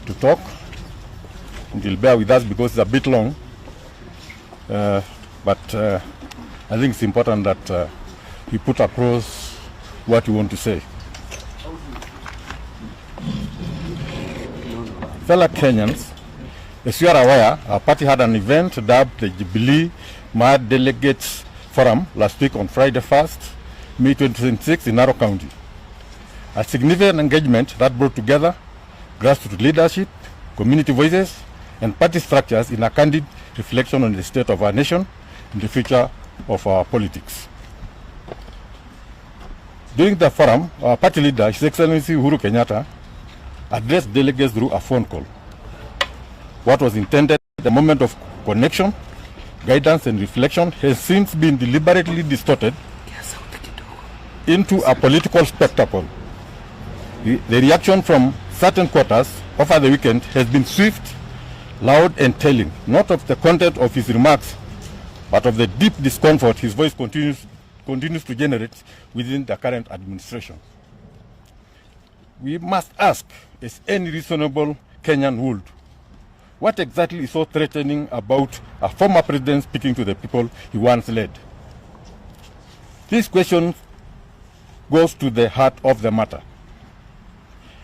to talk. And you'll bear with us because it's a bit long. But I think it's important that we put across what we want to say. Fellow Kenyans, as you are aware, our party had an event dubbed the Jubilee Mad Delegates Forum last week on Friday 1st, May 2026 in Narok County. A significant engagement that brought together grassroots leadership, community voices, and party structures in a candid reflection on the state of our nation and the future of our politics. During the forum, our party leader, His Excellency Uhuru Kenyatta, addressed delegates through a phone call. What was intended as a moment of connection, guidance, and reflection has since been deliberately distorted into a political spectacle. The reaction from certain quarters over the weekend has been swift, loud, and telling, not of the content of his remarks, but of the deep discomfort his voice continues to generate within the current administration. We must ask, as any reasonable Kenyan would, what exactly is so threatening about a former president speaking to the people he once led? This question goes to the heart of the matter.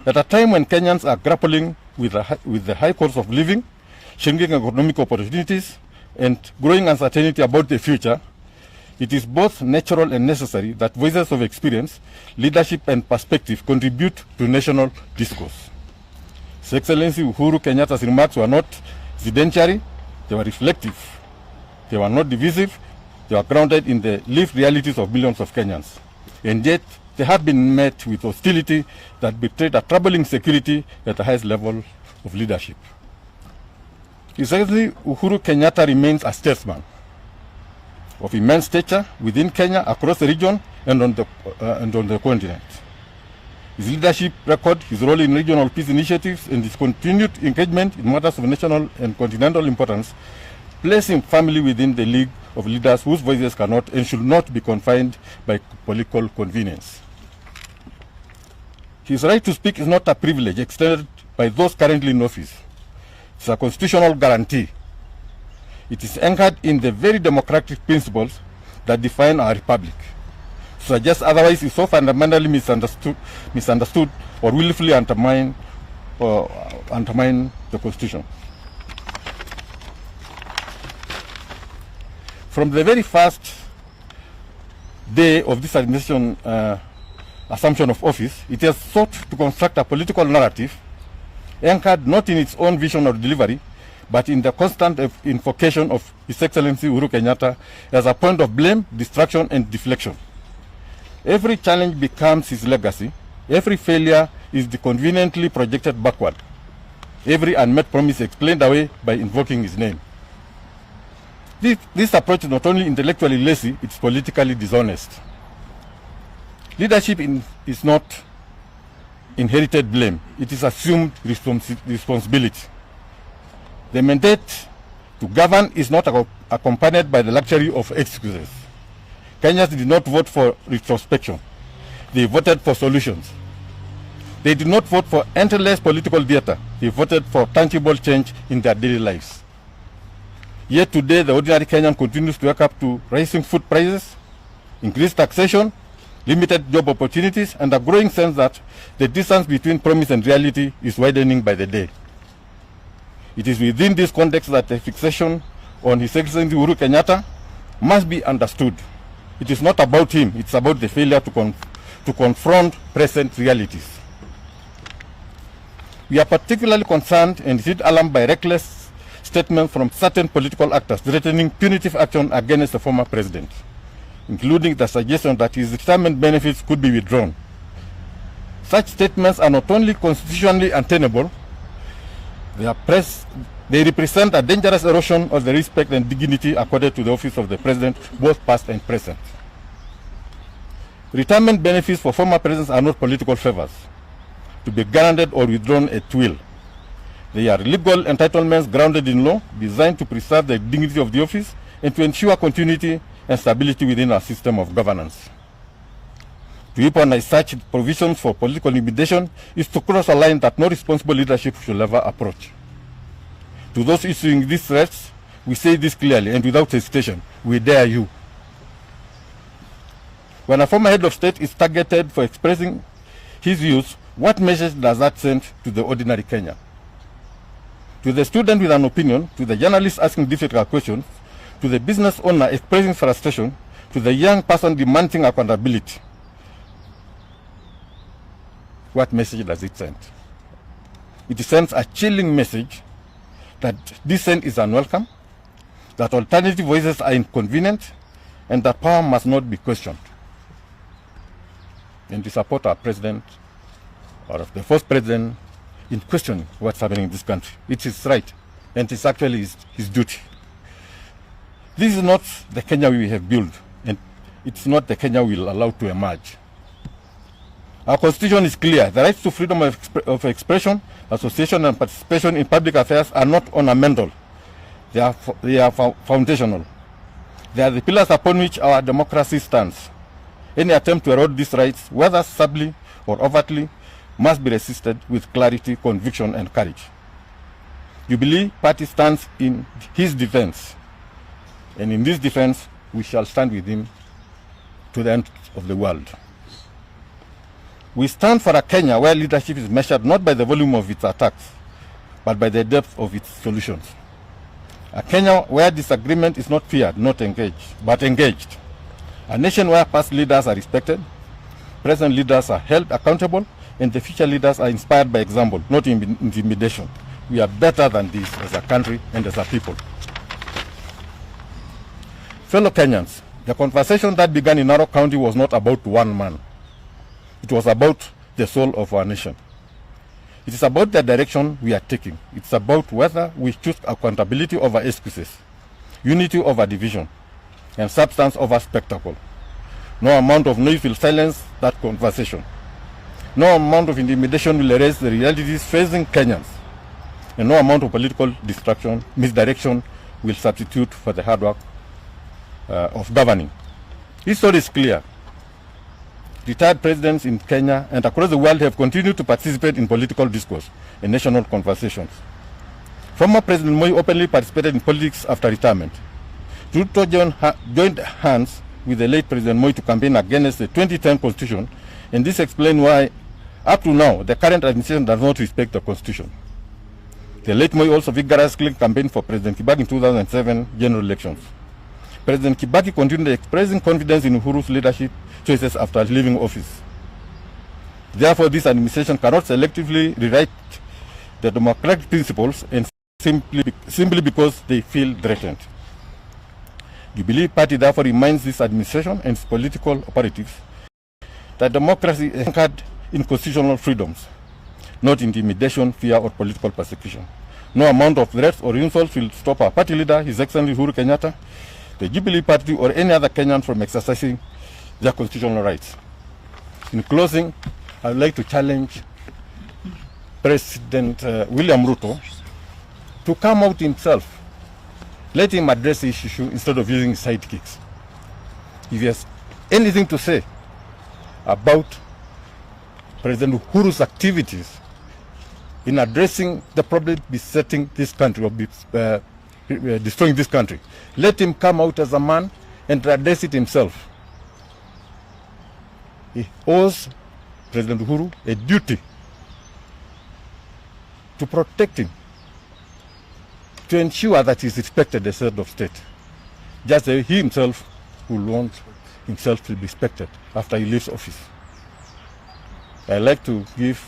At a time when Kenyans are grappling with the high cost of living, shrinking economic opportunities, and growing uncertainty about the future, it is both natural and necessary that voices of experience, leadership, and perspective contribute to national discourse. His Excellency Uhuru Kenyatta's remarks were not incidentary, they were reflective. They were not divisive, they were grounded in the lived realities of millions of Kenyans. And yet, they have been met with hostility that betrayed a troubling security at the highest level of leadership. His Excellency Uhuru Kenyatta remains a statesman of immense stature within Kenya, across the region, and on the continent. His leadership record, his role in regional peace initiatives, and his continued engagement in matters of national and continental importance place him firmly within the league of leaders whose voices cannot and should not be confined by political convenience. His right to speak is not a privilege extended by those currently in office. It's a constitutional guarantee. It is anchored in the very democratic principles that define our republic. To suggest otherwise is so fundamentally misunderstood or willfully undermine the Constitution. From the very first day of this administration assumption of office, it has sought to construct a political narrative anchored not in its own vision or delivery, but in the constant invocation of His Excellency Uhuru Kenyatta as a point of blame, distraction, and deflection. Every challenge becomes his legacy. Every failure is conveniently projected backward. Every unmet promise explained away by invoking his name. This approach is not only intellectually lazy, it's politically dishonest. Leadership is not inherited blame. It is assumed responsibility. The mandate to govern is not accompanied by the luxury of excuses. Kenyans did not vote for retrospection. They voted for solutions. They did not vote for endless political theater. They voted for tangible change in their daily lives. Yet today, the ordinary Kenyan continues to wake up to rising food prices, increased taxation, limited job opportunities, and a growing sense that the distance between promise and reality is widening by the day. It is within this context that the fixation on His Excellency Uhuru Kenyatta must be understood. It is not about him, it's about the failure to confront present realities. We are particularly concerned and hit alarmed by reckless statements from certain political actors threatening punitive action against the former president, including the suggestion that his retirement benefits could be withdrawn. Such statements are not only constitutionally untenable, they represent a dangerous erosion of the respect and dignity accorded to the office of the president, both past and present. Retirement benefits for former presidents are not political favors to be granted or withdrawn at will. They are legal entitlements grounded in law, designed to preserve the dignity of the office and to ensure continuity and stability within our system of governance. To weaponize such provisions for political intimidation is to cross a line that no responsible leadership should ever approach. To those issuing these threats, we say this clearly and without hesitation: we dare you. When a former head of state is targeted for expressing his views, what message does that send to the ordinary Kenyan? To the student with an opinion, to the journalist asking difficult questions, to the business owner expressing frustration, to the young person demanding accountability, what message does it send? It sends a chilling message that dissent is unwelcome, that alternative voices are inconvenient, and that power must not be questioned. And to support our president, or the first president, in questioning what's happening in this country. It is right, and it's actually his duty. This is not the Kenya we have built, and it's not the Kenya we will allow to emerge. Our constitution is clear. The rights to freedom of expression, association, and participation in public affairs are not ornamental. They are foundational. They are the pillars upon which our democracy stands. Any attempt to erode these rights, whether subtly or overtly, must be resisted with clarity, conviction, and courage. Jubilee Party stands in his defense, and in this defense, we shall stand with him to the end of the world. We stand for a Kenya where leadership is measured not by the volume of its attacks, but by the depth of its solutions. A Kenya where disagreement is not feared, not engaged, but engaged. A nation where past leaders are respected, present leaders are held accountable, and the future leaders are inspired by example, not intimidation. We are better than this as a country and as a people. Fellow Kenyans, the conversation that began in Narok County was not about one man. It was about the soul of our nation. It is about the direction we are taking. It's about whether we choose accountability over excuses, unity over division, and substance over spectacle. No amount of noise will silence that conversation. No amount of intimidation will erase the realities facing Kenyans. And no amount of political misdirection will substitute for the hard work of governing. History is clear. Retired presidents in Kenya and across the world have continued to participate in political discourse and national conversations. Former President Moi openly participated in politics after retirement. Ruto joined hands with the late President Moi to campaign against the 2010 Constitution, and this explains why, up to now, the current administration does not respect the Constitution. The late Moi also vigorously campaigned for President Kibaki in 2007 general elections. President Kibaki continued expressing confidence in Uhuru's leadership choices after leaving office. Therefore, this administration cannot selectively rewrite the democratic principles and simply because they feel threatened. Jubilee Party therefore reminds this administration and its political operatives that democracy is anchored in constitutional freedoms, not intimidation, fear, or political persecution. No amount of threats or insults will stop our party leader, His Excellency Uhuru Kenyatta, the Jubilee Party, or any other Kenyan from exercising their constitutional rights. In closing, I would like to challenge President William Ruto to come out himself. Let him address this issue instead of using sidekicks. If he has anything to say about President Uhuru's activities in addressing the problem besetting this country or destroying this country, let him come out as a man and address it himself. He owes President Uhuru a duty to protect him, to ensure that he is respected as head of state, just as he himself will want himself to be respected after he leaves office. I like to give,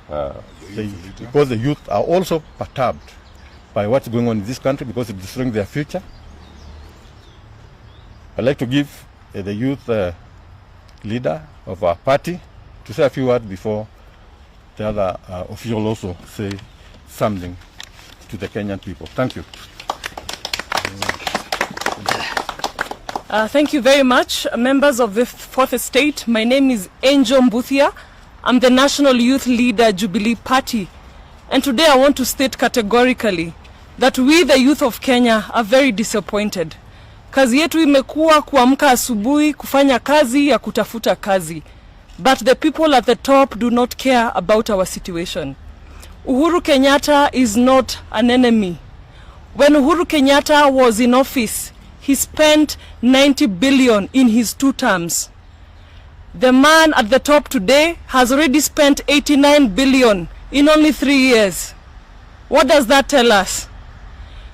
because the youth are also perturbed by what's going on in this country because it's destroying their future. I like to give the youth leader of our party to say a few words before the other official also say something to the Kenyan people. Thank you. Thank you very much, members of the Fourth Estate. My name is Angel Mbuthia. I'm the National Youth Leader, Jubilee Party. And today I want to state categorically that we, the youth of Kenya, are very disappointed. Kazi yetu imekuwa kuamka asubuhi kufanya kazi ya kutafuta kazi. But the people at the top do not care about our situation. Uhuru Kenyatta is not an enemy. When Uhuru Kenyatta was in office, he spent 90 billion in his 2 terms. The man at the top today has already spent 89 billion in only 3 years. What does that tell us?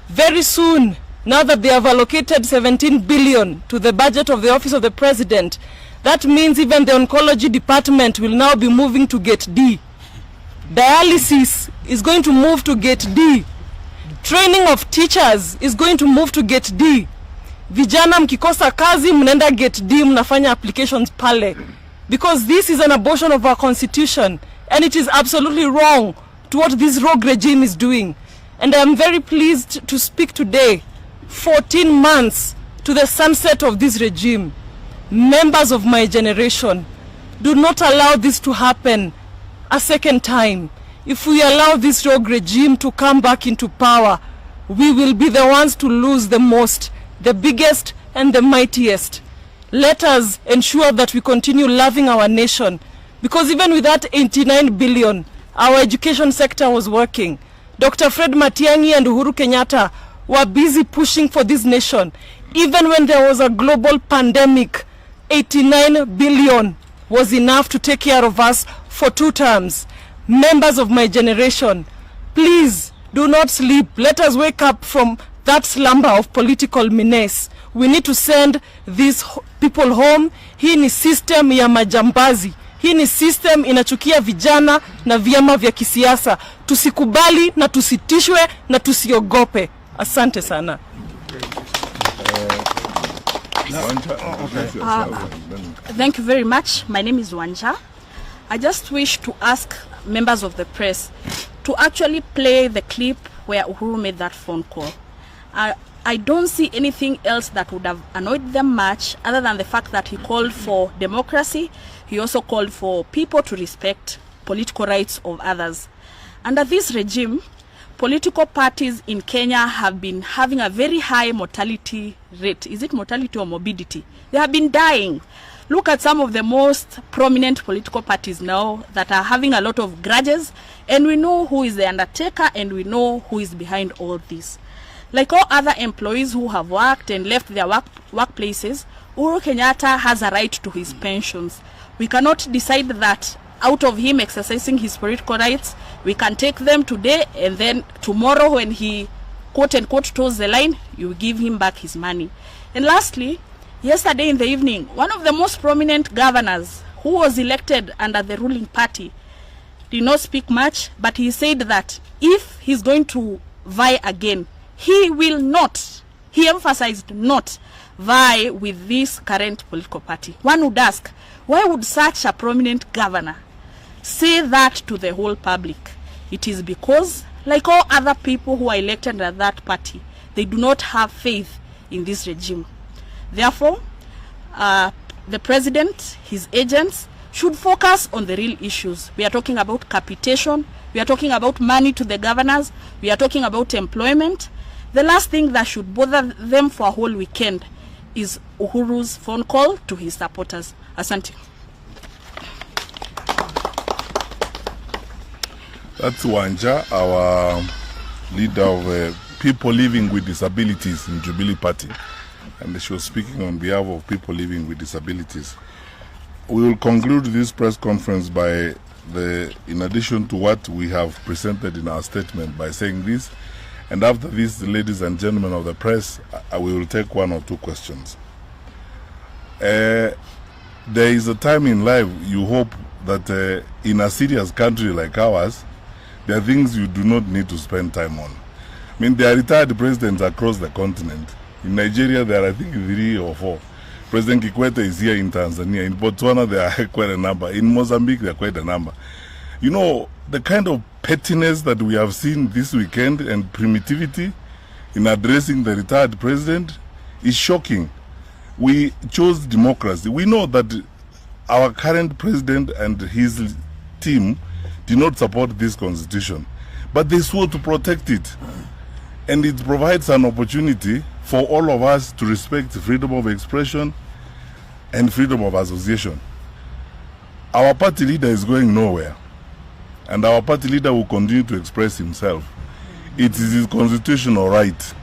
Very soon, now that they have allocated 17 billion to the budget of the office of the president, that means even the oncology department will now be moving to Gate D. Dialysis is going to move to Gate D. Training of teachers is going to move to Gate D. Vijana mkikosa kazi mnaenda Gate D, mnafanya applications pale. Because this is an abortion of our constitution, and it is absolutely wrong to what this rogue regime is doing. And I am very pleased to speak today, 14 months to the sunset of this regime. Members of my generation, do not allow this to happen a second time. If we allow this rogue regime to come back into power, we will be the ones to lose the most, the biggest and the mightiest. Let us ensure that we continue loving our nation, because even with that 89 billion, our education sector was working. Dr. Fred Matiangi and Uhuru Kenyatta were busy pushing for this nation. Even when there was a global pandemic, 89 billion was enough to take care of us for 2 terms. Members of my generation, please do not sleep. Let us wake up from that slumber of political menace. We need to send these people home. Hii ni system ya majambazi. Hii ni system inachukia vijana na vyama vya kisiasa. Tusikubali na tusitishwe na tusiogope. Asante sana. Thank you very much. My name is Wanja. I just wish to ask members of the press to actually play the clip where Uhuru made that phone call. I don't see anything else that would have annoyed them much other than the fact that he called for democracy. He also called for people to respect political rights of others. Under this regime, political parties in Kenya have been having a very high mortality rate. Is it mortality or morbidity? They have been dying. Look at some of the most prominent political parties now that are having a lot of grudges, and we know who is the undertaker and we know who is behind all this. Like all other employees who have worked and left their workplaces, Uhuru Kenyatta has a right to his pensions. We cannot decide that out of him exercising his political rights, we can take them today and then tomorrow when he quote unquote toes the line, you give him back his money. And lastly, yesterday in the evening, one of the most prominent governors who was elected under the ruling party did not speak much, but he said that if he's going to vie again, he will not, he emphasized not, vie with this current political party. One would ask, why would such a prominent governor say that to the whole public? It is because, like all other people who are elected under that party, they do not have faith in this regime. Therefore, the president, his agents, should focus on the real issues. We are talking about capitation, we are talking about money to the governors, we are talking about employment. The last thing that should bother them for a whole weekend is Uhuru's phone call to his supporters. Asante. That's Wanja, our leader of people living with disabilities in Jubilee Party. And she was speaking on behalf of people living with disabilities. We will conclude this press conference by in addition to what we have presented in our statement, by saying this. And after this, ladies and gentlemen of the press, we will take 1 or 2 questions. There is a time in life you hope that in a serious country like ours, there are things you do not need to spend time on. I mean, there are retired presidents across the continent. In Nigeria, there are, I think, 3 or 4. President Kikwete is here in Tanzania. In Botswana, there are quite a number. In Mozambique, there are quite a number. You know, the kind of pettiness that we have seen this weekend and primitivity in addressing the retired president is shocking. We chose democracy. We know that our current president and his team did not support this constitution, but they swore to protect it. And it provides an opportunity for all of us to respect freedom of expression and freedom of association. Our party leader is going nowhere, and our party leader will continue to express himself. It is his constitutional right.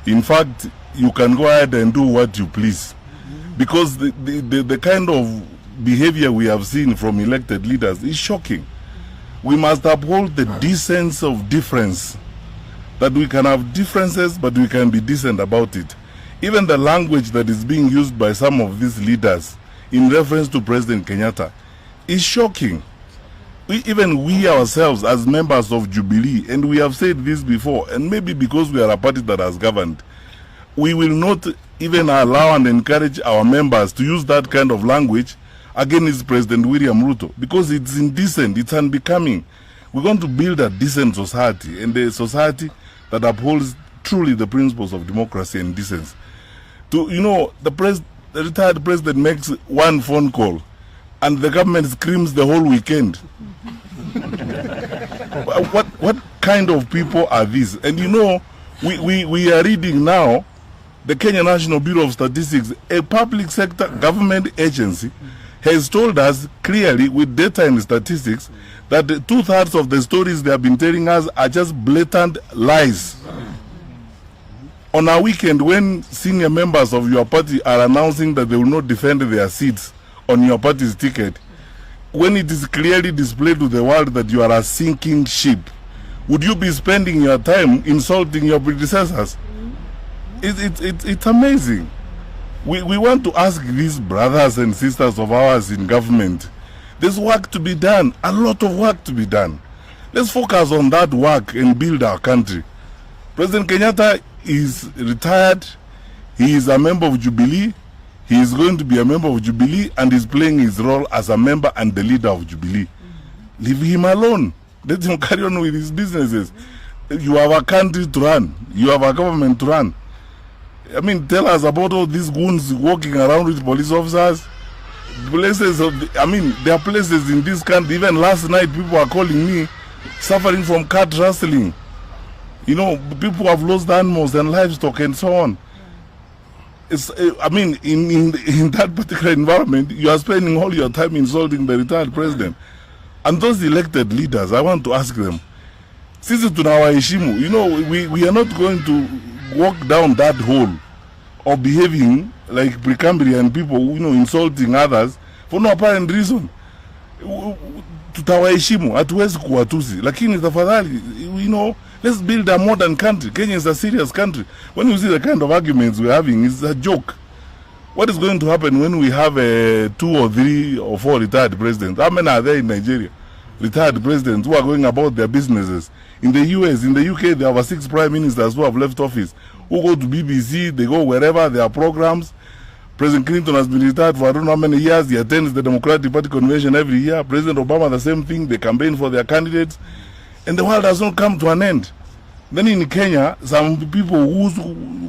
In fact, you can go ahead and do what you please, because the kind of behavior we have seen from elected leaders is shocking. We must uphold the decency of difference, that we can have differences, but we can be decent about it. Even the language that is being used by some of these leaders in reference to President Kenyatta is shocking. Even we ourselves as members of Jubilee, and we have said this before, and maybe because we are a party that has governed, we will not even allow and encourage our members to use that kind of language against President William Ruto, because it's indecent, it's unbecoming. We're going to build a decent society, and a society that upholds truly the principles of democracy and decency. The retired president makes one phone call, and the government screams the whole weekend. What kind of people are these? And we are reading now, the Kenya National Bureau of Statistics, a public sector government agency, has told us clearly with data and statistics that 2/3 of the stories they have been telling us are just blatant lies. On a weekend when senior members of your party are announcing that they will not defend their seats on your party's ticket, when it is clearly displayed to the world that you are a sinking ship, would you be spending your time insulting your predecessors? It's amazing. We want to ask these brothers and sisters of ours in government, there's work to be done, a lot of work to be done. Let's focus on that work and build our country. President Kenyatta is retired, he is a member of Jubilee, he is going to be a member of Jubilee, and is playing his role as a member and the leader of Jubilee. Leave him alone. Let him carry on with his businesses. You have a country to run, you have a government to run. I mean, tell us about all these goons walking around with police officers. There are places in this country, even last night people are calling me, suffering from cat rustling. People have lost animals and livestock and so on. In that particular environment, you are spending all your time insulting the retired president. And those elected leaders, I want to ask them, sisi tunawaheshimu, we are not going to walk down that hole of behaving like Precambrian people, insulting others for no apparent reason. Tutawaheshimu, hatuwezi kuwatusi, lakini tafadhali, let's build a modern country. Kenya is a serious country. When you see the kind of arguments we're having, it's a joke. What is going to happen when we have 2 or 3 or 4 retired presidents? How many are there in Nigeria? Retired presidents who are going about their businesses. In the US, in the UK, there are 6 prime ministers who have left office, who go to BBC, they go wherever, there are programs. President Clinton has been retired for I don't know how many years. He attends the Democratic Party convention every year. President Obama, the same thing. They campaign for their candidates. And the world has not come to an end. Then in Kenya, some people whose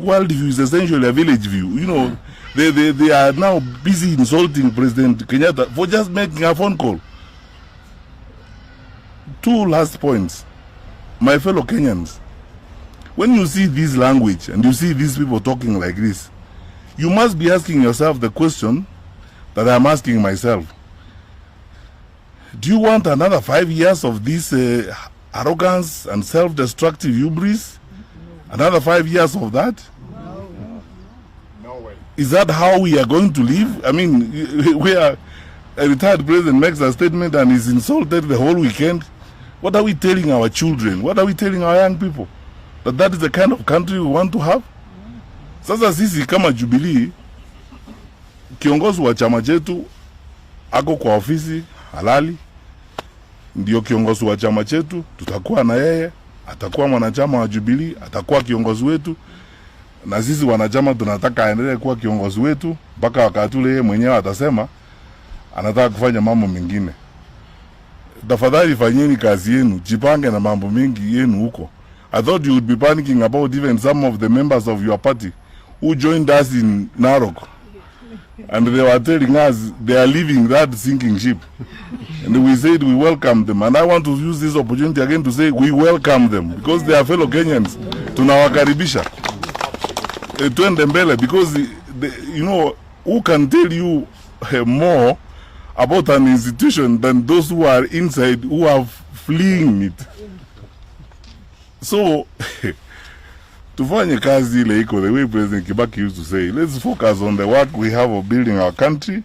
world view is essentially a village view. They are now busy insulting President Kenyatta for just making a phone call. 2 last points. My fellow Kenyans, when you see this language and you see these people talking like this, you must be asking yourself the question that I'm asking myself. Do you want another 5 years of this arrogance and self-destructive hubris? Another 5 years of that? No way. Is that how we are going to live? I mean, where a retired president makes a statement and is insulted the whole weekend? What are we telling our children? What are we telling our young people? That is the kind of country we want to have? Sasa sisi kama Jubilee, kiongozi wa chama chetu ako kwa ofisi halali, ndio kiongozi wa chama chetu, tutakuwa na yeye, atakuwa mwanachama wa Jubilee, atakuwa kiongozi wetu, na sisi wanachama tunataka aendelee kuwa kiongozi wetu mpaka wakati ule yeye mwenyewe atasema anataka kufanya mambo mengine. Tafadhali fanyeni kazi yenu, jipange na mambo mengi yenu huko. I thought you would be panicking about even some of the members of your party who joined us in Narok, and they were telling us they are leaving that sinking ship, and we said we welcome them. And I want to use this opportunity again to say we welcome them because they are fellow Kenyans. Tunawakaribisha. twende mbele, because you know, who can tell you more about an institution than those who are inside, who are fleeing it. So tufanye kazi ile iko, the way President Kibaki used to say, let's focus on the work we have of building our country,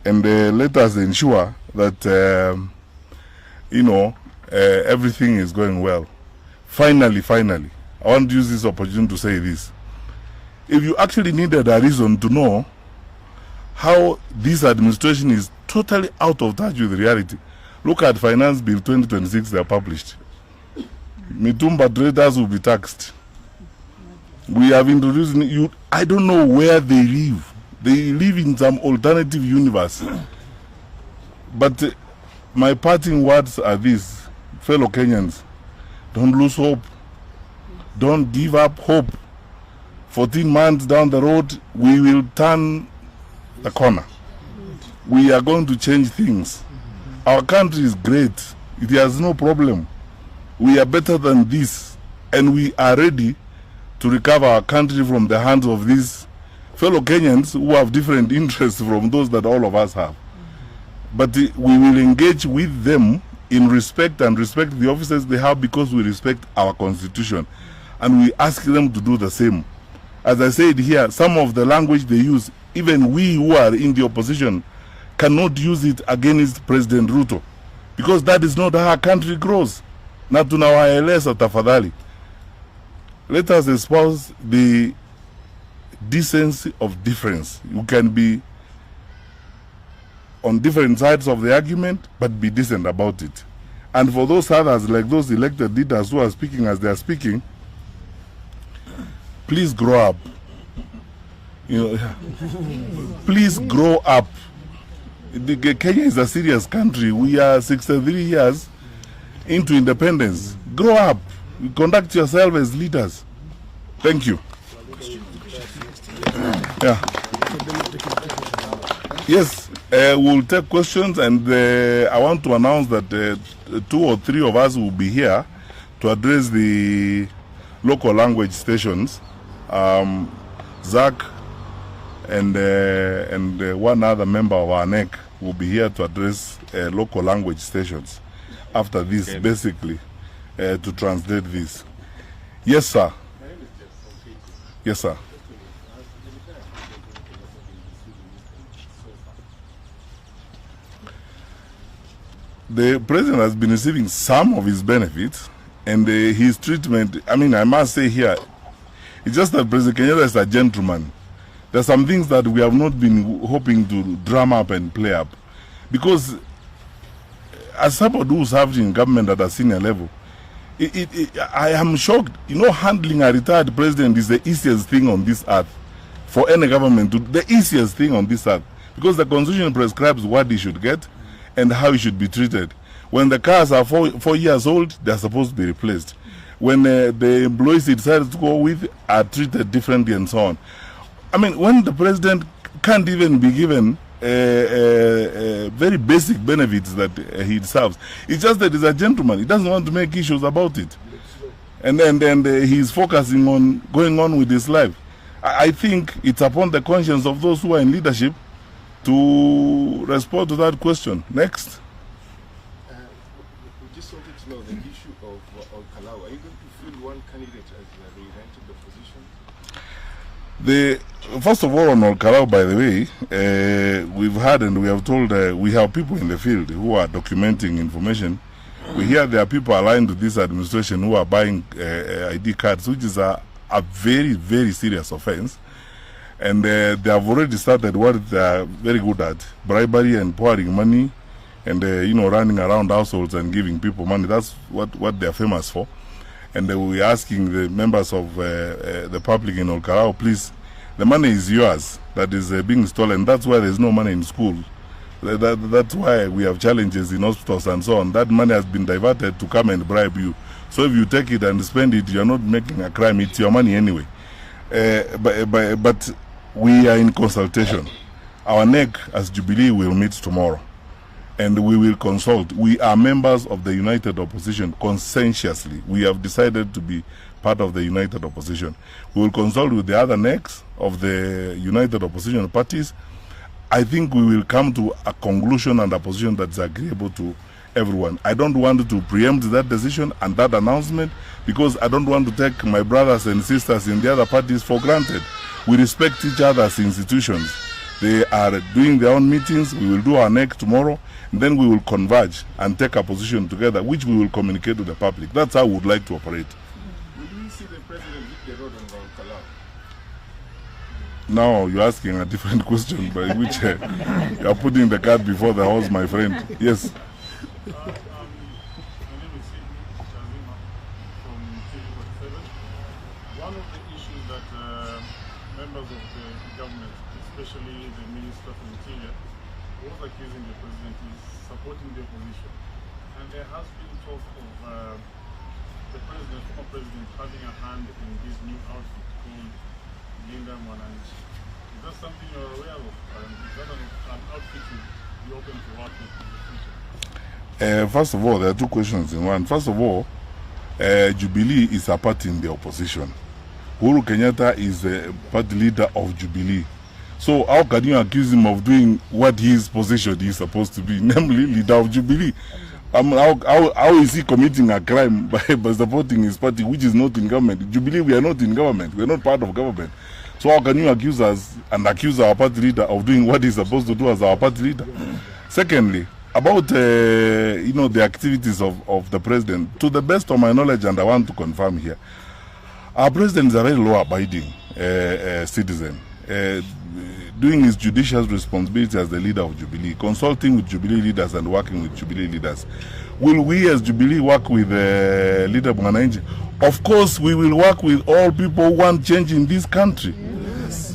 and let us ensure that you know, everything is going well. Finally, I want to use this opportunity to say this. If you actually needed a reason to know how this administration is totally out of touch with reality, look at Finance Bill 2026 they are published. Mitumba traders will be taxed. We have introduced you. I don't know where they live. They live in some alternative universe. But my parting words are these, fellow Kenyans: don't lose hope. Don't give up hope. 14 months down the road, we will turn the corner. We are going to change things. Our country is great. It has no problem. We are better than this, and we are ready to recover our country from the hands of these fellow Kenyans who have different interests from those that all of us have. But we will engage with them in respect, and respect the officers they have, because we respect our constitution, and we ask them to do the same. As I said here, some of the language they use, even we who are in the opposition cannot use it against President Ruto, because that is not how our country grows. Na tunawaeleza tafadhali, let us espouse the decency of difference. You can be on different sides of the argument, but be decent about it. And for those others, like those elected leaders who are speaking as they are speaking, please grow up. You know, please grow up. Kenya is a serious country. We are 63 years into independence. Grow up. Conduct yourself as leaders. Thank you. Yeah. Yes, we'll take questions, and I want to announce that 2 or 3 of us will be here to address the local language stations. Zach and one other member of our NEC will be here to address local language stations after this, basically, to translate this. Yes, sir. Yes, sir. The president has been receiving some of his benefits, and his treatment, I mean, I must say here, it's just that President Kenyatta is a gentleman. There are some things that we have not been hoping to drum up and play up. Because as somebody who served in government at a senior level, I am shocked. You know, handling a retired president is the easiest thing on this earth. For any government to do, the easiest thing on this earth. Because the constitution prescribes what he should get and how he should be treated. When the cars are 4 years old, they are supposed to be replaced. When the employees he decided to go with are treated differently and so on. I mean, when the president can't even be given very basic benefits that he deserves, it's just that he's a gentleman. He doesn't want to make issues about it. And then he's focusing on going on with his life. I think it's upon the conscience of those who are in leadership to respond to that question. Next. We just wanted to know the issue of Kalau. Are you going to field one candidate as the reunited opposition? First of all, on Kalau, by the way, we've had and we have told, we have people in the field who are documenting information. We hear there are people aligned to this administration who are buying ID cards, which is a very, very serious offense. And they have already started what they are very good at, bribery and pouring money, and you know, running around households and giving people money. That's what they are famous for. And we're asking the members of the public in Olkarao, please, the money is yours that is being stolen. That's why there's no money in school. That's why we have challenges in hospitals and so on. That money has been diverted to come and bribe you. So if you take it and spend it, you're not making a crime. It's your money anyway. But we are in consultation. Our NEC as Jubilee will meet tomorrow, and we will consult. We are members of the United Opposition conscientiously. We have decided to be part of the united opposition. We will consult with the other necks of the united opposition parties. I think we will come to a conclusion and a position that's agreeable to everyone. I don't want to preempt that decision and that announcement because I don't want to take my brothers and sisters in the other parties for granted. We respect each other's institutions. They are doing their own meetings. We will do our neck tomorrow, and then we will converge and take a position together, which we will communicate to the public. That's how we would like to operate. Would we see the president hit the road on Kalau? Now you're asking a different question by which you are putting the cart before the horse, my friend. Yes. My name is Shazima from TV47. One of the issues that members of the government, especially the Minister of Interior, was accusing the president is supporting the opposition. And there has been talk of the president, former president, having a hand in this new outfit called Linda Mwananchi. Is that something you're aware of? Is that an outfit you'd be open to work with in the future? First of all, there are two questions in one. First of all, Jubilee is a party in the opposition. Uhuru Kenyatta is a party leader of Jubilee. So how can you accuse him of doing what his position is supposed to be, namely leader of Jubilee? How is he committing a crime by supporting his party, which is not in government? Jubilee, we are not in government. We are not part of government. So how can you accuse us and accuse our party leader of doing what he's supposed to do as our party leader? Secondly, about the activities of the president, to the best of my knowledge, and I want to confirm here, our president is a very law-abiding citizen, doing his judicial responsibility as the leader of Jubilee, consulting with Jubilee leaders and working with Jubilee leaders. Will we as Jubilee work with leader Mwananchi? Of course, we will work with all people who want change in this country. Yes.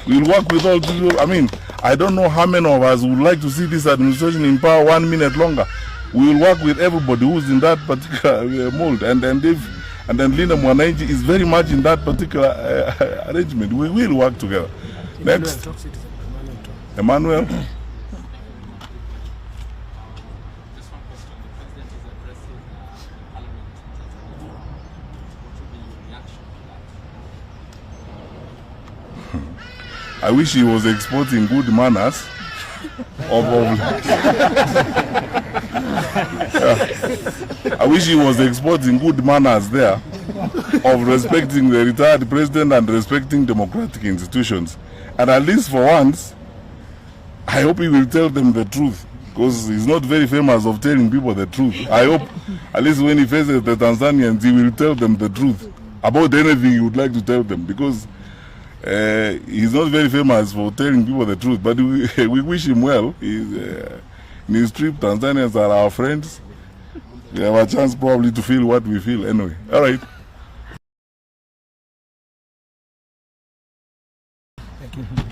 We'll work with all people. I mean, I don't know how many of us would like to see this administration in power 1 minute longer. We will work with everybody who's in that particular mold. And then Linda Mwananchi is very much in that particular arrangement. We will work together. Next. Emmanuel. I wish he was exporting good manners I wish he was exporting good manners there of respecting the retired president and respecting democratic institutions. And at least for once, I hope he will tell them the truth, because he's not very famous of telling people the truth. I hope at least when he faces the Tanzanians, he will tell them the truth about anything he would like to tell them, because he's not very famous for telling people the truth, but we wish him well. In his trip, Tanzanians are our friends. We have a chance probably to feel what we feel anyway. All right. Thank you.